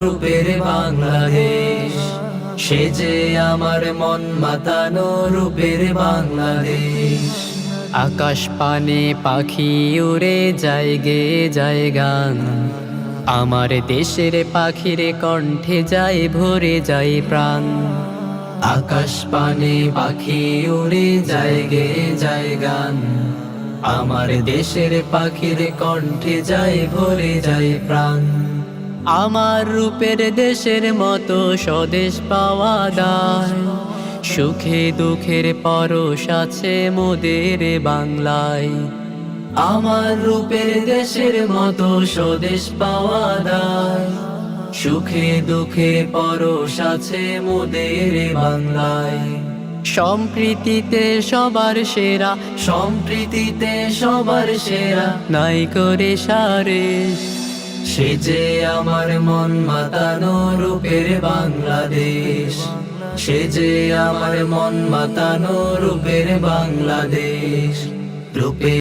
রূপের বাংলাদেশ, সে যে আমার মন মাতানো রূপের বাংলাদেশ। আকাশ পানে পাখি উড়ে যায় গে যায় গান, আমার দেশের পাখির কণ্ঠে যায় ভরে যায় প্রাণ। আকাশ পানে পাখি উড়ে যায় গে যায় গান, আমার দেশের পাখির কণ্ঠে যায় ভরে যায় প্রাণ। আমার রূপের দেশের মতো স্বদেশ পাওয়া দায়, সুখে দুঃখের পরশ আছে মোদের বাংলায়। আমার রূপের দেশের মতো স্বদেশ পাওয়া দায়, সুখে দুঃখে পরশ আছে মোদের বাংলায়। সম্প্রীতিতে সবার সেরা, সম্প্রীতিতে সবার সেরা, নাই করে সারে। সে যে আমার মন মাতানো রূপের বাংলাদেশ, সে যে আমার মন মাতানো রূপের বাংলাদেশ। রূপে